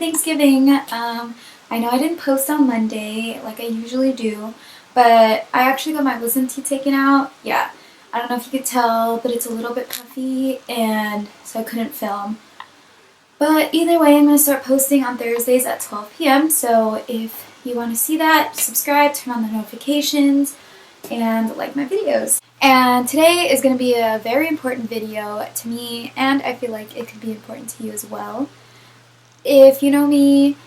Thanksgiving. I know I didn't post on Monday like I usually do, but I actually got my wisdom teeth taken out. Yeah, I don't know if you could tell, but it's a little bit puffy, and so I couldn't film. But either way, I'm going to start posting on Thursdays at 12 p.m. So if you want to see that, subscribe, turn on the notifications, and like my videos. And today is going to be a very important video to me, and I feel like it could be important to you as well. If you know me,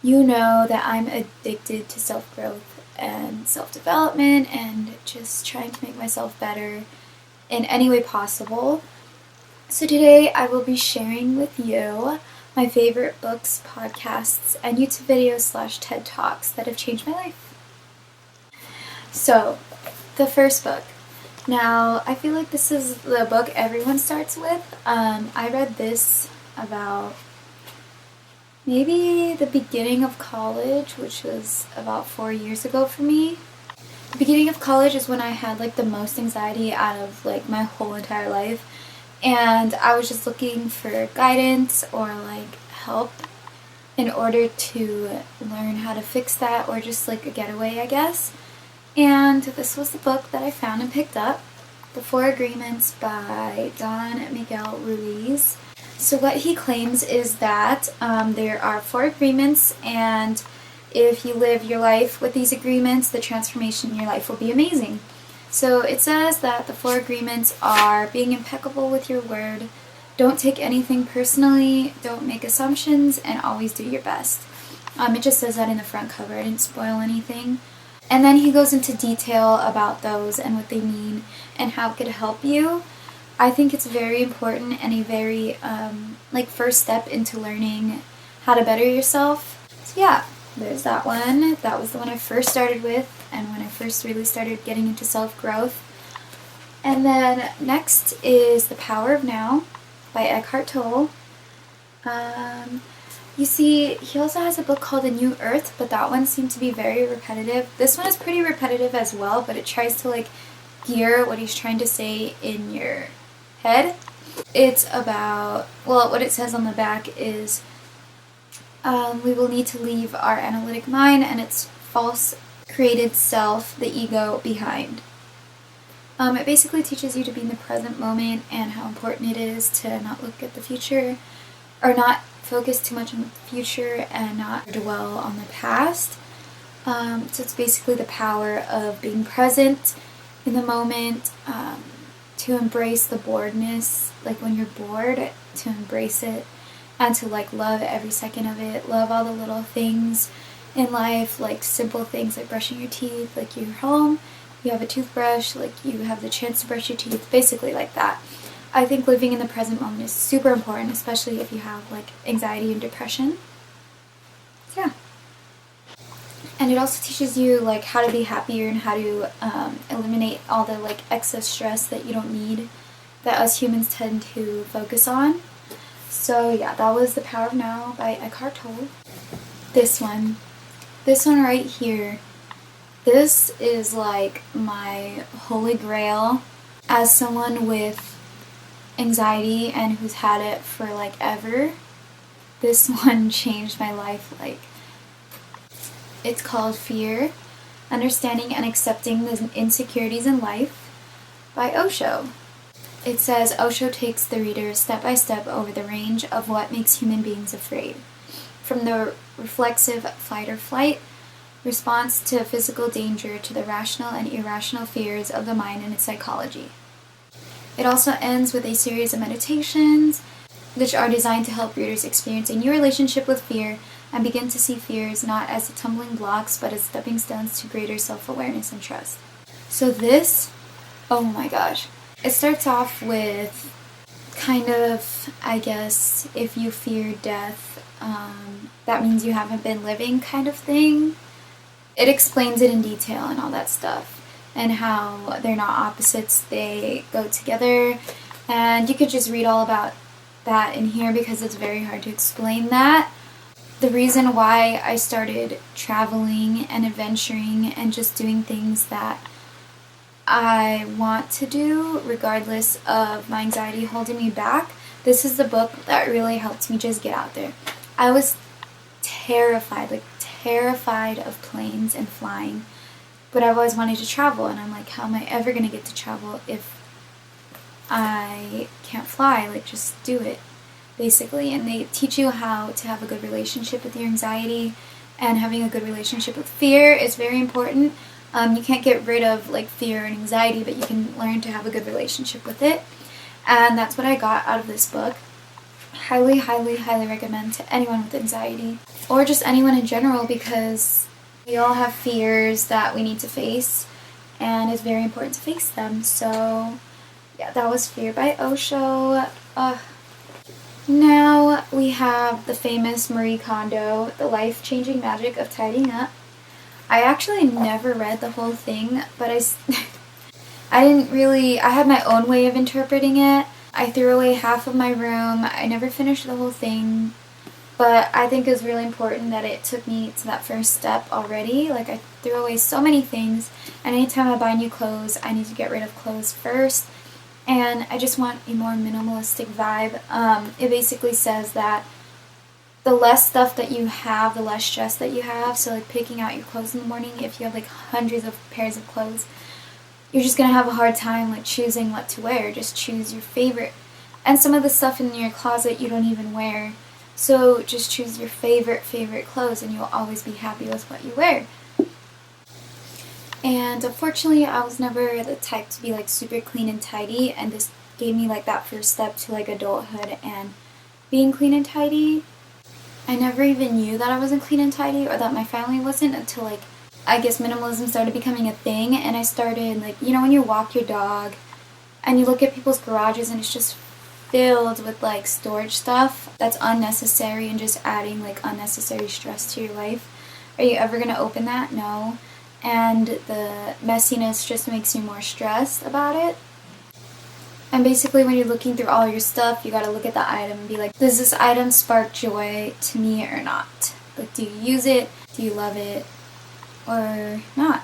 you know that I'm addicted to self-growth and self-development and just trying to make myself better in any way possible. So today I will be sharing with you my favorite books, podcasts, and YouTube videos / TED Talks that have changed my life. So, the first book. Now, I feel like this is the book everyone starts with. I read this about maybe the beginning of college, which was about 4 years ago for me. The beginning of college is when I had like the most anxiety out of like my whole entire life, and I was just looking for guidance or like help in order to learn how to fix that, or just like a getaway, I guess. And this was the book that I found and picked up, The 4 Agreements by Don Miguel Ruiz. So what he claims is that there are 4 agreements, and if you live your life with these agreements, the transformation in your life will be amazing. So it says that the 4 agreements are being impeccable with your word, don't take anything personally, don't make assumptions, and always do your best. It just says that in the front cover. I didn't spoil anything. And then he goes into detail about those and what they mean and how it could help you. I think it's very important and a very first step into learning how to better yourself. So yeah, there's that one. That was the one I first started with, and when I first really started getting into self-growth. And then next is The Power of Now by Eckhart Tolle. You see, he also has a book called A New Earth, but that one seemed to be very repetitive. This one is pretty repetitive as well, but it tries to like gear what he's trying to say in your head. It's about, well, what it says on the back is we will need to leave our analytic mind and its false created self, the ego, behind. It basically teaches you to be in the present moment and how important it is to not look at the future, or not focus too much on the future and not dwell on the past. So it's basically the power of being present in the moment, to embrace the boredness, like when you're bored, to embrace it, and to like love every second of it, love all the little things in life, like simple things like brushing your teeth, like you're home, you have a toothbrush, like you have the chance to brush your teeth, basically like that. I think living in the present moment is super important, especially if you have like anxiety and depression. Yeah. And it also teaches you like how to be happier and how to eliminate all the like excess stress that you don't need, that us humans tend to focus on. So yeah, that was The Power of Now by Eckhart Tolle. This one right here, this is like my holy grail as someone with anxiety and who's had it for like ever. This one changed my life. Like, it's called Fear, Understanding and Accepting the Insecurities in Life by Osho. It says Osho takes the reader step by step over the range of what makes human beings afraid, from the reflexive fight or flight response to physical danger to the rational and irrational fears of the mind and its psychology. It also ends with a series of meditations which are designed to help readers experience a new relationship with fear and begin to see fears not as tumbling blocks but as stepping stones to greater self-awareness and trust. So this, oh my gosh. It starts off with kind of, I guess, if you fear death, that means you haven't been living kind of thing. It explains it in detail and all that stuff, and how they're not opposites, they go together. And you could just read all about that in here because it's very hard to explain that. The reason why I started traveling and adventuring and just doing things that I want to do regardless of my anxiety holding me back, this is the book that really helped me just get out there. I was terrified of planes and flying. But I've always wanted to travel, and I'm like, how am I ever going to get to travel if I can't fly? Like, just do it, basically. And they teach you how to have a good relationship with your anxiety, and having a good relationship with fear is very important. You can't get rid of like fear and anxiety, but you can learn to have a good relationship with it. And that's what I got out of this book. Highly, highly, highly recommend to anyone with anxiety, or just anyone in general, because we all have fears that we need to face, and it's very important to face them. So yeah, that was Fear by Osho. Now we have the famous Marie Kondo, The Life-Changing Magic of Tidying Up. I actually never read the whole thing, but I had my own way of interpreting it. I threw away half of my room. I never finished the whole thing, but I think it's really important that it took me to that first step already. Like, I threw away so many things, and anytime I buy new clothes, I need to get rid of clothes first, and I just want a more minimalistic vibe. It basically says that the less stuff that you have, the less stress that you have. So like picking out your clothes in the morning, if you have like hundreds of pairs of clothes, you're just going to have a hard time like choosing what to wear. Just choose your favorite. And some of the stuff in your closet you don't even wear. So just choose your favorite clothes, and you'll always be happy with what you wear. And unfortunately, I was never the type to be like super clean and tidy, and this gave me like that first step to like adulthood and being clean and tidy. I never even knew that I wasn't clean and tidy, or that my family wasn't, until like, I guess minimalism started becoming a thing, and I started like, you know, when you walk your dog and you look at people's garages and it's just filled with like storage stuff that's unnecessary and just adding like unnecessary stress to your life. Are you ever going to open that? No. And the messiness just makes you more stressed about it. And basically when you're looking through all your stuff, you gotta look at the item and be like, does this item spark joy to me or not? Like, do you use it? Do you love it? Or not?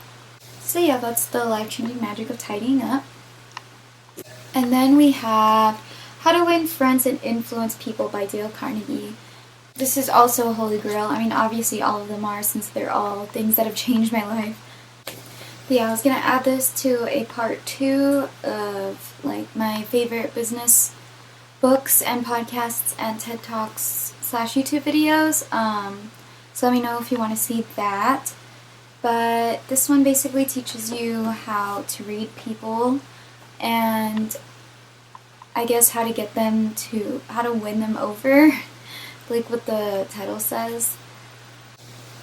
So yeah, that's the life-changing magic of tidying up. And then we have How to Win Friends and Influence People by Dale Carnegie. This is also a holy grail. I mean, obviously all of them are, since they're all things that have changed my life. But yeah, I was going to add this to a part 2 of like my favorite business books and podcasts and TED Talks / YouTube videos. So let me know if you want to see that. But this one basically teaches you how to read people, and I guess how to win them over, like what the title says.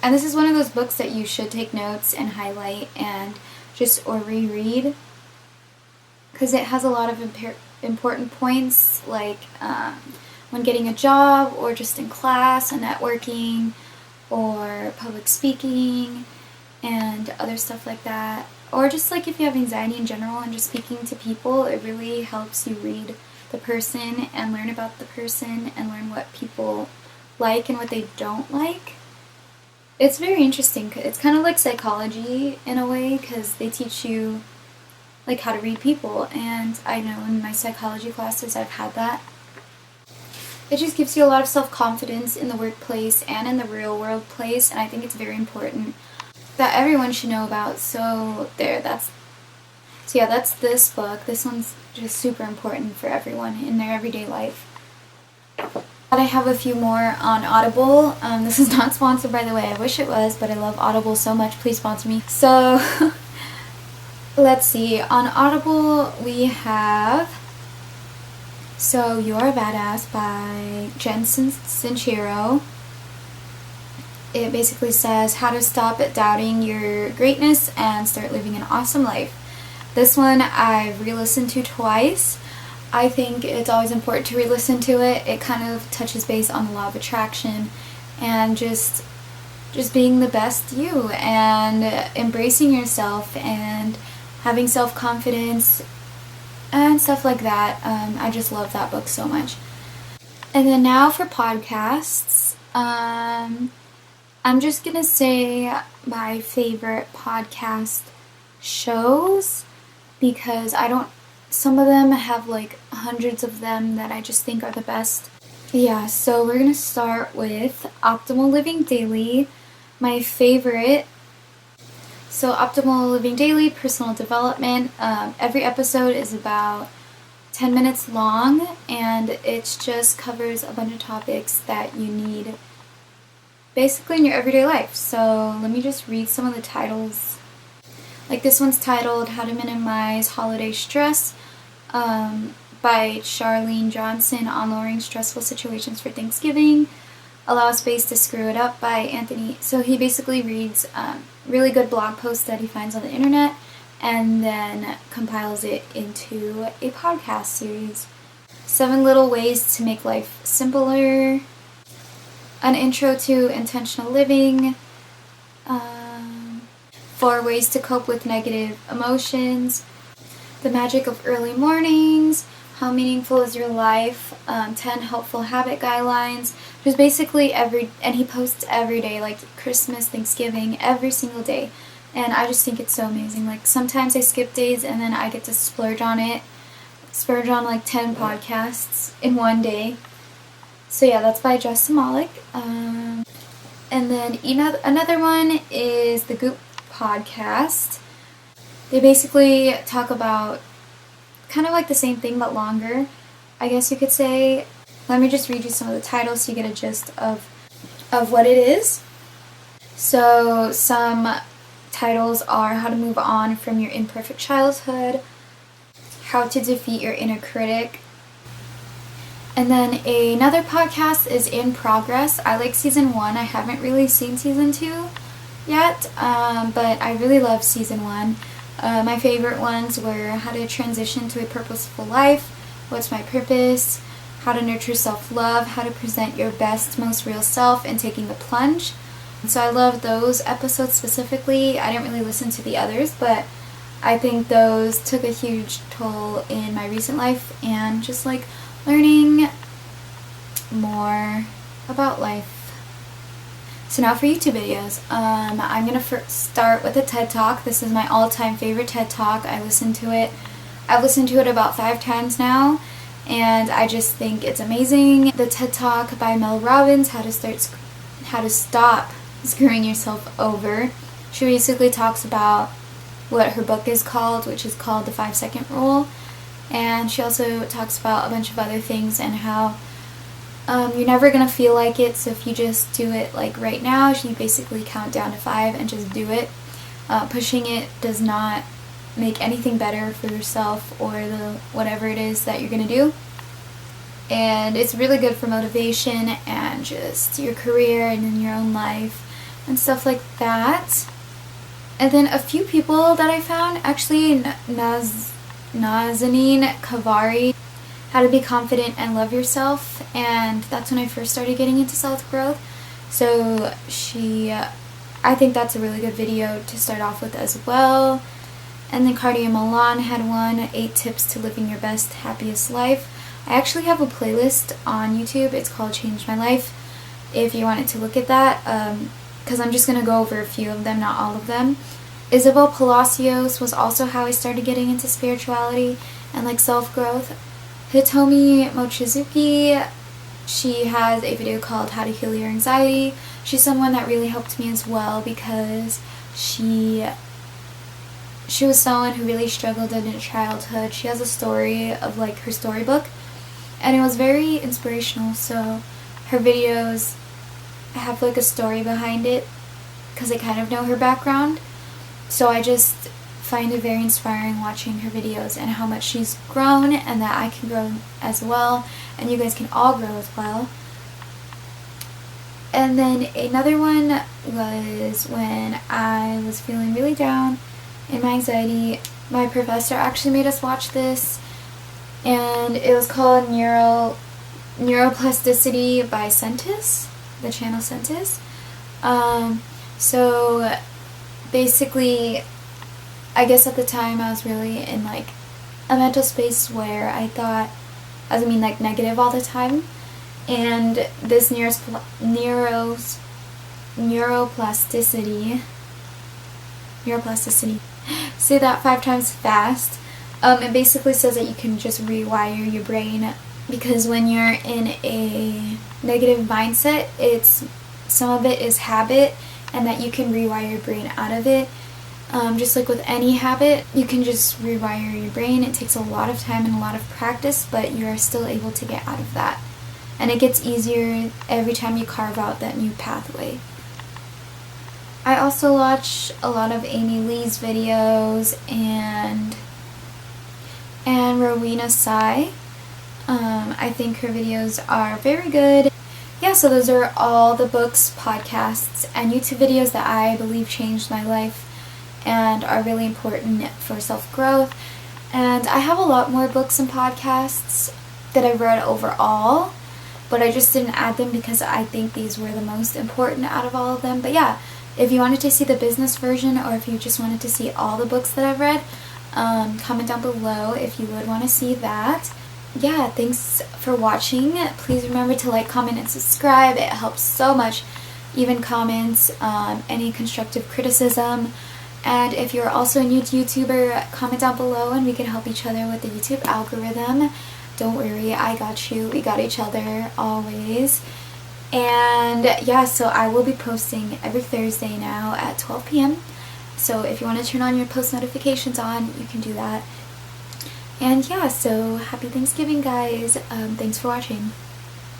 And this is one of those books that you should take notes and highlight and or reread, because it has a lot of important points, like when getting a job, or just in class and networking, or public speaking and other stuff like that. Or just like if you have anxiety in general and just speaking to people, it really helps you read the person and learn about the person and learn what people like and what they don't like. It's very interesting. It's kind of like psychology in a way, because they teach you like how to read people, and I know in my psychology classes I've had that. It just gives you a lot of self-confidence in the workplace and in the real world place, and I think it's very important that everyone should know about. So that's this book. This one's just super important for everyone in their everyday life. But I have a few more on Audible. This is not sponsored, by the way. I wish it was, but I love Audible so much. Please sponsor me. So let's see. On Audible we have So You're a Badass by Jen Sincero. It basically says how to stop doubting your greatness and start living an awesome life. This one I've re-listened to twice. I think it's always important to re-listen to it. It kind of touches base on the law of attraction and just being the best you and embracing yourself and having self-confidence and stuff like that. I just love that book so much. And then now for podcasts. I'm just gonna say my favorite podcast shows, because some of them have like hundreds of them that I just think are the best. Yeah, so we're going to start with Optimal Living Daily, my favorite. So, Optimal Living Daily, personal development. Every episode is about 10 minutes long, and it just covers a bunch of topics that you need basically in your everyday life. So, let me just read some of the titles. Like this one's titled How to Minimize Holiday Stress. By Charlene Johnson on lowering stressful situations for Thanksgiving. Allow Space to Screw It Up by Anthony. So he basically reads really good blog posts that he finds on the internet and then compiles it into a podcast series. 7 Little Ways to Make Life Simpler. An Intro to Intentional Living. 4 Ways to Cope with Negative Emotions. The Magic of Early Mornings. How Meaningful is Your Life? 10 Helpful Habit Guidelines. There's basically and he posts every day, like Christmas, Thanksgiving, every single day. And I just think it's so amazing. Like sometimes I skip days and then I get to splurge on like 10 podcasts in one day. So yeah, that's by Justin Malik. And then another one is the Goop podcast. They basically talk about kind of like the same thing but longer, I guess you could say. Let me just read you some of the titles so you get a gist of what it is. So some titles are How to Move On from Your Imperfect Childhood, How to Defeat Your Inner Critic, and then another podcast is In Progress. I like season 1. I haven't really seen season 2 yet, but I really love season 1. My favorite ones were How to Transition to a Purposeful Life, What's My Purpose, How to Nurture Self-Love, How to Present Your Best, Most Real Self, and Taking the Plunge. So I love those episodes specifically. I didn't really listen to the others, but I think those took a huge toll in my recent life and just like learning more about life. So now for YouTube videos, I'm going to start with a TED Talk. This is my all-time favorite TED Talk. I've listened to it about 5 times now, and I just think it's amazing. The TED Talk by Mel Robbins, How to Stop Screwing Yourself Over. She basically talks about what her book is called, which is called The 5-Second Rule, and she also talks about a bunch of other things and how you're never going to feel like it, so if you just do it like right now, you basically count down to 5 and just do it. Pushing it does not make anything better for yourself or whatever it is that you're going to do. And it's really good for motivation and just your career and in your own life and stuff like that. And then a few people that I found, actually Nazanin Kavari, How to Be Confident and Love Yourself, and that's when I first started getting into self-growth. So I think that's a really good video to start off with as well. And then Cardia Milan had one, 8 Tips to Living Your Best, Happiest Life. I actually have a playlist on YouTube. It's called Change My Life, if you wanted to look at that, because I'm just going to go over a few of them, not all of them. Isabel Palacios was also how I started getting into spirituality and like self-growth. Hitomi Mochizuki, she has a video called How to Heal Your Anxiety. She's someone that really helped me as well because she was someone who really struggled in her childhood. She has a story of like her storybook, and it was very inspirational. So her videos have like a story behind it because I kind of know her background. So I just find it very inspiring watching her videos and how much she's grown and that I can grow as well and you guys can all grow as well. And then another one was when I was feeling really down in my anxiety. My professor actually made us watch this, and it was called Neuroplasticity by Centis, the channel Centis. So basically, I guess at the time I was really in like a mental space where I thought I was being like negative all the time, and this neuroplasticity, say that 5 times fast. It basically says that you can just rewire your brain because when you're in a negative mindset, some of it is habit, and that you can rewire your brain out of it. Just like with any habit, you can just rewire your brain. It takes a lot of time and a lot of practice, but you're still able to get out of that. And it gets easier every time you carve out that new pathway. I also watch a lot of Amy Lee's videos and Rowena Sai. I think her videos are very good. Yeah, so those are all the books, podcasts, and YouTube videos that I believe changed my life and are really important for self-growth. And I have a lot more books and podcasts that I've read overall, but I just didn't add them because I think these were the most important out of all of them. But yeah, if you wanted to see the business version, or if you just wanted to see all the books that I've read, comment down below if you would want to see that. Yeah, thanks for watching. Please remember to like, comment, and subscribe. It helps so much. Even comments, any constructive criticism. And if you're also a new YouTuber, comment down below and we can help each other with the YouTube algorithm. Don't worry, I got you. We got each other always. And yeah, so I will be posting every Thursday now at 12 p.m. So if you want to turn on your post notifications on, you can do that. And yeah, so happy Thanksgiving, guys. Thanks for watching.